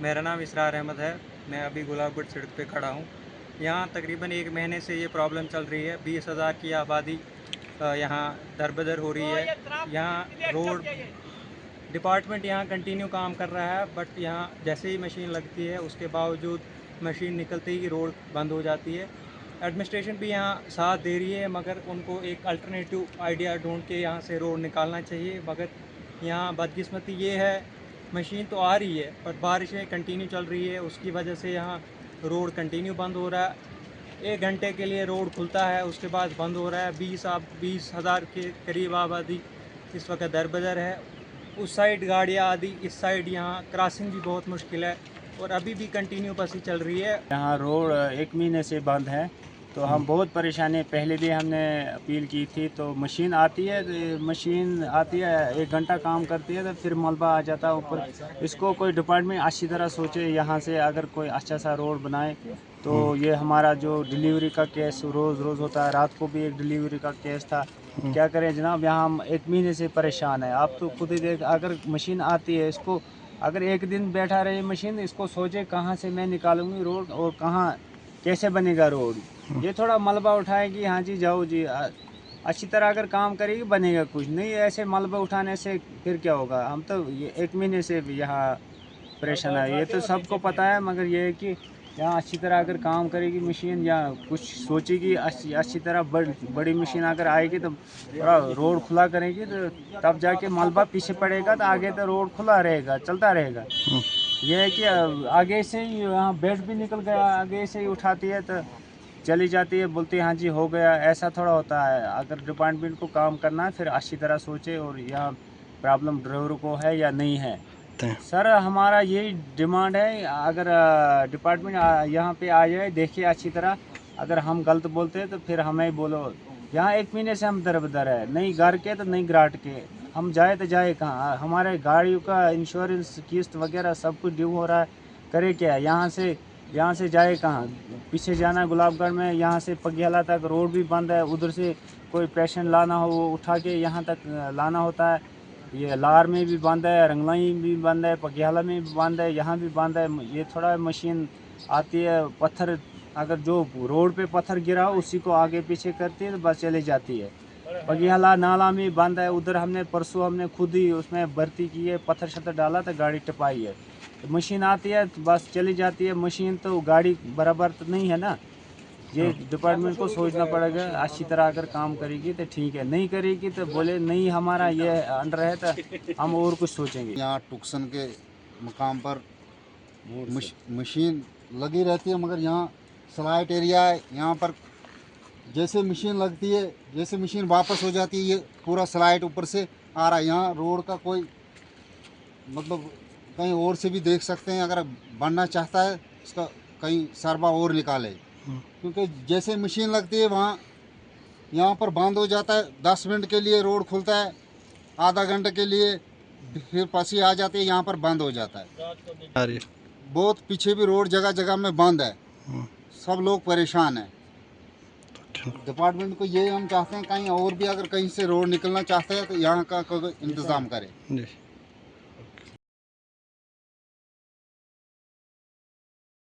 मेरा नाम इसरार अहमद है। मैं अभी गुलाबगढ़ सड़क पे खड़ा हूँ। यहाँ तकरीबन 1 महीने से ये प्रॉब्लम चल रही है। 20,000 की आबादी यहाँ दरबदर हो रही है। यहाँ रोड डिपार्टमेंट यहाँ कंटिन्यू काम कर रहा है, बट यहाँ जैसे ही मशीन लगती है उसके बावजूद मशीन निकलते ही रोड बंद हो जाती है। एडमिनिस्ट्रेशन भी यहाँ साथ दे रही है, मगर उनको एक अल्टरनेटिव आइडिया ढूंढ के यहाँ से रोड निकालना चाहिए। मगर यहाँ बदकिस्मती ये है, मशीन तो आ रही है पर बारिशें कंटिन्यू चल रही है, उसकी वजह से यहाँ रोड कंटिन्यू बंद हो रहा है। 1 घंटे के लिए रोड खुलता है, उसके बाद बंद हो रहा है। 20,000 के करीब आबादी इस वक्त दरबदर है। उस साइड गाड़ियाँ आदि, इस साइड यहाँ क्रॉसिंग भी बहुत मुश्किल है और अभी भी कंटिन्यू बस ही चल रही है। यहाँ रोड 1 महीने से बंद है, तो हम बहुत परेशान हैं। पहले भी हमने अपील की थी, तो मशीन आती है 1 घंटा काम करती है, तो फिर मलबा आ जाता है ऊपर। इसको कोई डिपार्टमेंट अच्छी तरह सोचे, यहाँ से अगर कोई अच्छा सा रोड बनाए तो ये हमारा जो डिलीवरी का केस रोज़ होता है। रात को भी एक डिलीवरी का केस था। क्या करें जनाब, यहाँ हम 1 महीने से परेशान है। आप तो खुद ही देख, अगर मशीन आती है, इसको अगर 1 दिन बैठा रहे मशीन, इसको सोचे कहाँ से मैं निकालूंगी रोड और कहाँ कैसे बनेगा रोड। ये थोड़ा मलबा उठाएगी, हाँ जी जाओ जी, अच्छी तरह अगर काम करेगी बनेगा। कुछ नहीं, ऐसे मलबा उठाने से फिर क्या होगा। हम तो ये 1 महीने से यहाँ परेशान है, ये तो सबको पता है। मगर ये है कि यहाँ अच्छी तरह अगर काम करेगी मशीन, या कुछ सोचेगी अच्छी तरह बड़ी मशीन अगर आएगी तो थोड़ा रोड खुला करेगी, तो तब जाके मलबा पीछे पड़ेगा, तो आगे तो रोड खुला रहेगा, चलता रहेगा। ये है कि आगे से ही यहाँ बेड भी निकल गया, आगे से ही उठाती है तो चली जाती है, बोलती है हाँ जी हो गया। ऐसा थोड़ा होता है। अगर डिपार्टमेंट को काम करना है फिर अच्छी तरह सोचे, और यहाँ प्रॉब्लम ड्राइवर को है या नहीं है। सर हमारा यही डिमांड है, अगर डिपार्टमेंट यहाँ पे आ जाए, देखिए अच्छी तरह। अगर हम गलत बोलते हैं तो फिर हमें बोलो। यहाँ 1 महीने से हम दरबदर है, नहीं घर के तो नहीं ग्राट के। हम जाए तो जाए कहाँ। हमारे गाड़ियों का इंश्योरेंस किस्त वगैरह सब कुछ ड्यू हो रहा है, करे क्या। यहाँ से जाए कहाँ। पीछे जाना है गुलाबगढ़ में, यहाँ से पगियाला तक रोड भी बंद है। उधर से कोई पेशेंट लाना हो वो उठा के यहाँ तक लाना होता है। ये लार में भी बंद है, रंगलाई भी बंद है, पगियाला में भी बंद है, यहाँ भी बंद है। ये थोड़ा मशीन आती है, पत्थर अगर जो रोड पे पत्थर गिरा हो उसी को आगे पीछे करती है तो बस चली जाती है। पगियाला नाला में बंद है, उधर हमने परसों हमने खुद ही उसमें भर्ती की है, पत्थर शत्थर डाला तो गाड़ी टपाई है। तो मशीन आती है तो बस चली जाती है मशीन, तो गाड़ी बराबर तो नहीं है ना। ये डिपार्टमेंट को सोचना पड़ेगा। अच्छी तरह अगर काम करेगी तो ठीक है, नहीं करेगी तो बोले नहीं हमारा ये अंडर है तो हम और कुछ सोचेंगे। यहाँ टुक्सन के मकाम पर मशीन लगी रहती है, मगर यहाँ स्लाइट एरिया है। यहाँ पर जैसे मशीन लगती है, जैसे मशीन वापस हो जाती है, ये पूरा स्लाइट ऊपर से आ रहा है। यहाँ रोड का कोई मतलब कहीं और से भी देख सकते हैं, अगर बनना चाहता है इसका कहीं सरबा और निकाले। क्योंकि जैसे मशीन लगती है वहाँ यहाँ पर बंद हो जाता है। 10 मिनट के लिए रोड खुलता है, आधा घंटे के लिए फिर पसी आ जाती है, यहाँ पर बंद हो जाता है। बहुत पीछे भी रोड जगह जगह में बंद है, सब लोग परेशान हैं। डिपार्टमेंट को ये हम चाहते हैं कहीं और भी अगर कहीं से रोड निकलना चाहते हैं तो यहाँ का इंतज़ाम करें।